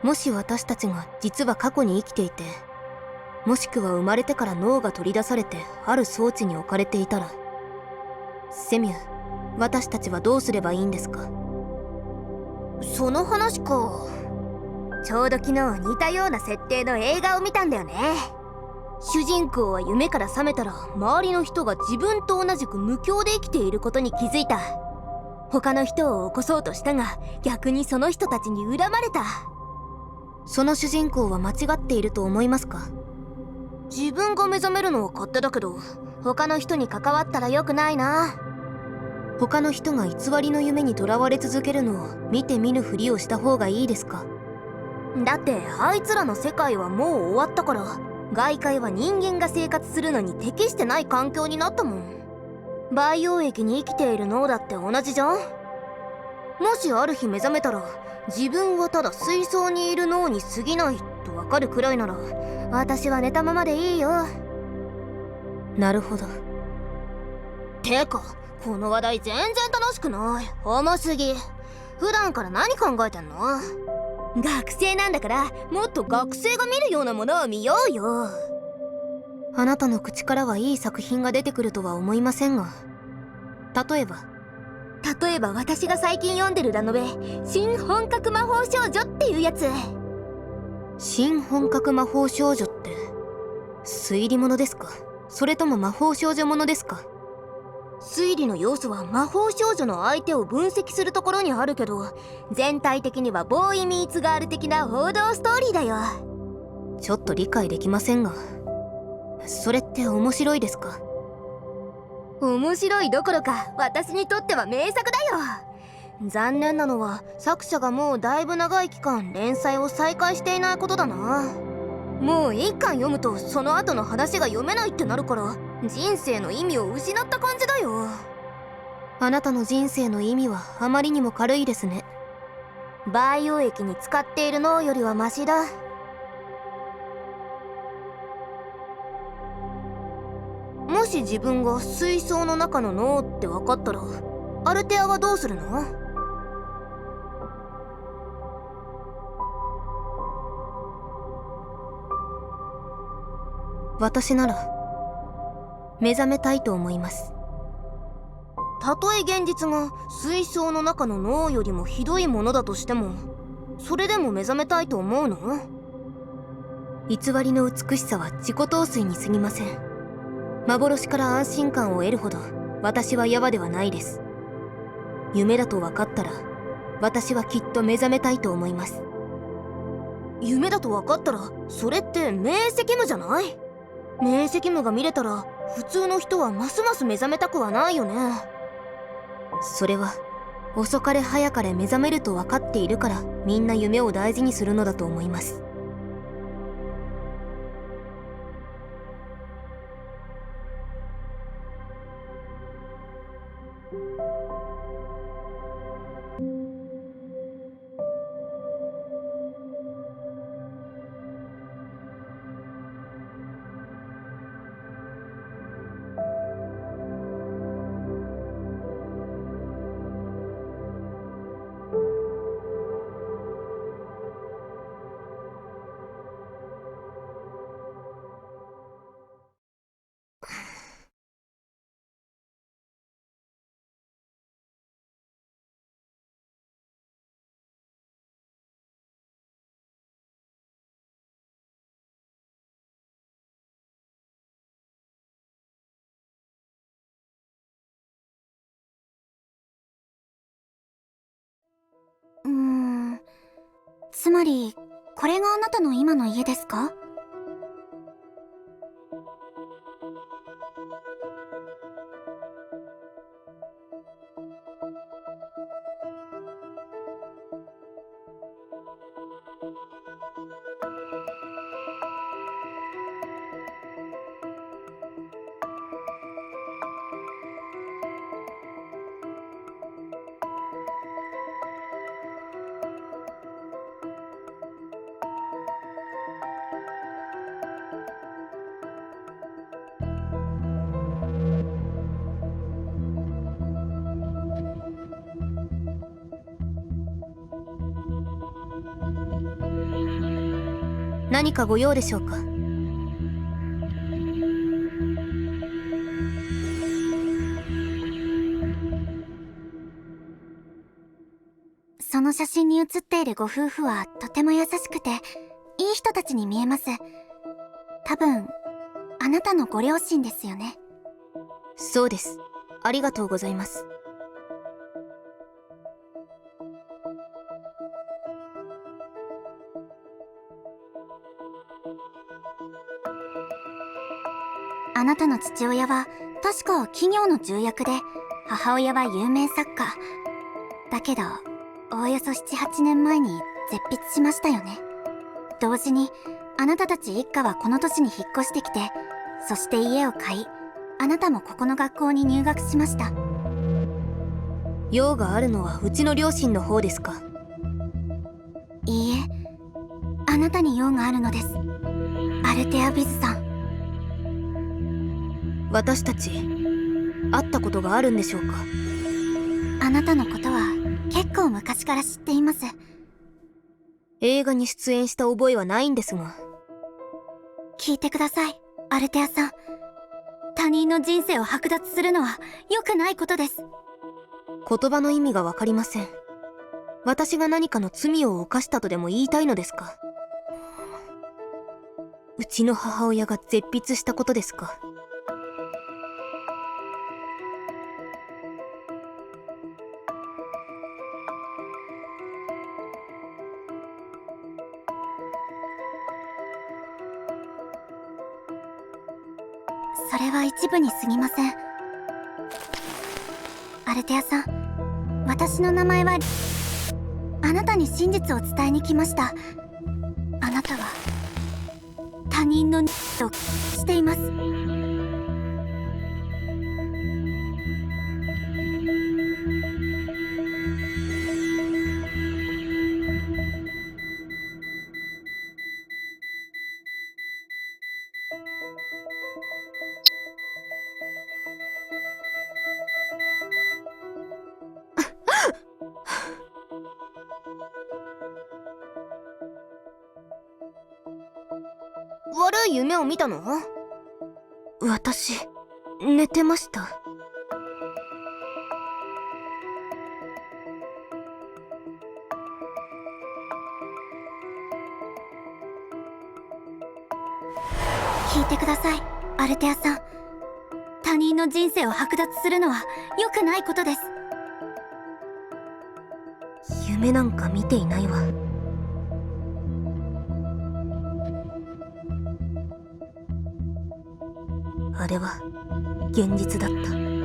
もし私たちが実は過去に生きていて、もしくは生まれてから脳が取り出されてある装置に置かれていたら、セミュー、私たちはどうすればいいんですか？その話か。ちょうど昨日似たような設定の映画を見たんだよね。主人公は夢から覚めたら周りの人が自分と同じく無境で生きていることに気づいた。他の人を起こそうとしたが逆にその人たちに恨まれた。その主人公は間違っていると思いますか？自分が目覚めるのは勝手だけど他の人に関わったら良くないな。他の人が偽りの夢にとらわれ続けるのを見て見ぬふりをした方がいいですか？だってあいつらの世界はもう終わったから、外界は人間が生活するのに適してない環境になったもん。培養液に生きている脳だって同じじゃん。もしある日目覚めたら自分はただ水槽にいる脳に過ぎないとわかるくらいなら、私は寝たままでいいよ。なるほど。てかこの話題全然楽しくない。重すぎ。普段から何考えてんの？学生なんだからもっと学生が見るようなものを見ようよ。あなたの口からはいい作品が出てくるとは思いませんが、例えば私が最近読んでるラノベ「新本格魔法少女」っていうやつ。新本格魔法少女って推理物ですか？それとも魔法少女ものですか？推理の要素は魔法少女の相手を分析するところにあるけど、全体的にはボーイミーツガール的な王道ストーリーだよ。ちょっと理解できませんが、それって面白いですか？面白いどころか私にとっては名作だよ。残念なのは作者がもうだいぶ長い期間連載を再開していないことだな。もう一巻読むとその後の話が読めないってなるから、人生の意味を失った感じだよ。あなたの人生の意味はあまりにも軽いですね。培養液に使っている脳よりはマシだ。もし自分が水槽の中の脳って分かったら、アルテアはどうするの？私なら目覚めたいと思います。たとえ現実が水槽の中の脳よりもひどいものだとしても、それでも目覚めたいと思うの？偽りの美しさは自己陶酔に過ぎません。幻から安心感を得るほど私はやわではないです。夢だと分かったら私はきっと目覚めたいと思います。夢だと分かったらそれって明晰夢じゃない？明晰夢が見れたら普通の人はますます目覚めたくはないよね。それは遅かれ早かれ目覚めると分かっているからみんな夢を大事にするのだと思います。うーん、つまりこれがあなたの今の家ですか？何かご用でしょうか？その写真に写っているご夫婦はとても優しくていい人たちに見えます。多分あなたのご両親ですよね。そうです。ありがとうございます。あなたの父親は確か企業の重役で、母親は有名作家だけど、おおよそ7、8年前に絶筆しましたよね。同時にあなたたち一家はこの都市に引っ越してきて、そして家を買い、あなたもここの学校に入学しました。用があるのはうちの両親の方ですか？いいえ、あなたに用があるのです、アルテア・ビズさん。私たち会ったことがあるんでしょうか？あなたのことは結構昔から知っています。映画に出演した覚えはないんですが。聞いてください、アルテアさん。他人の人生を剥奪するのは良くないことです。言葉の意味がわかりません。私が何かの罪を犯したとでも言いたいのですか？うちの母親が絶筆したことですか？それは一部に過ぎません。アルテアさん、私の名前はあなたに真実を伝えに来ました。あなたは他人のとしています。悪い夢を見たの？私、寝てました。聞いてください、アルテアさん。他人の人生を剥奪するのは良くないことです。夢なんか見ていないわ。あれは現実だった。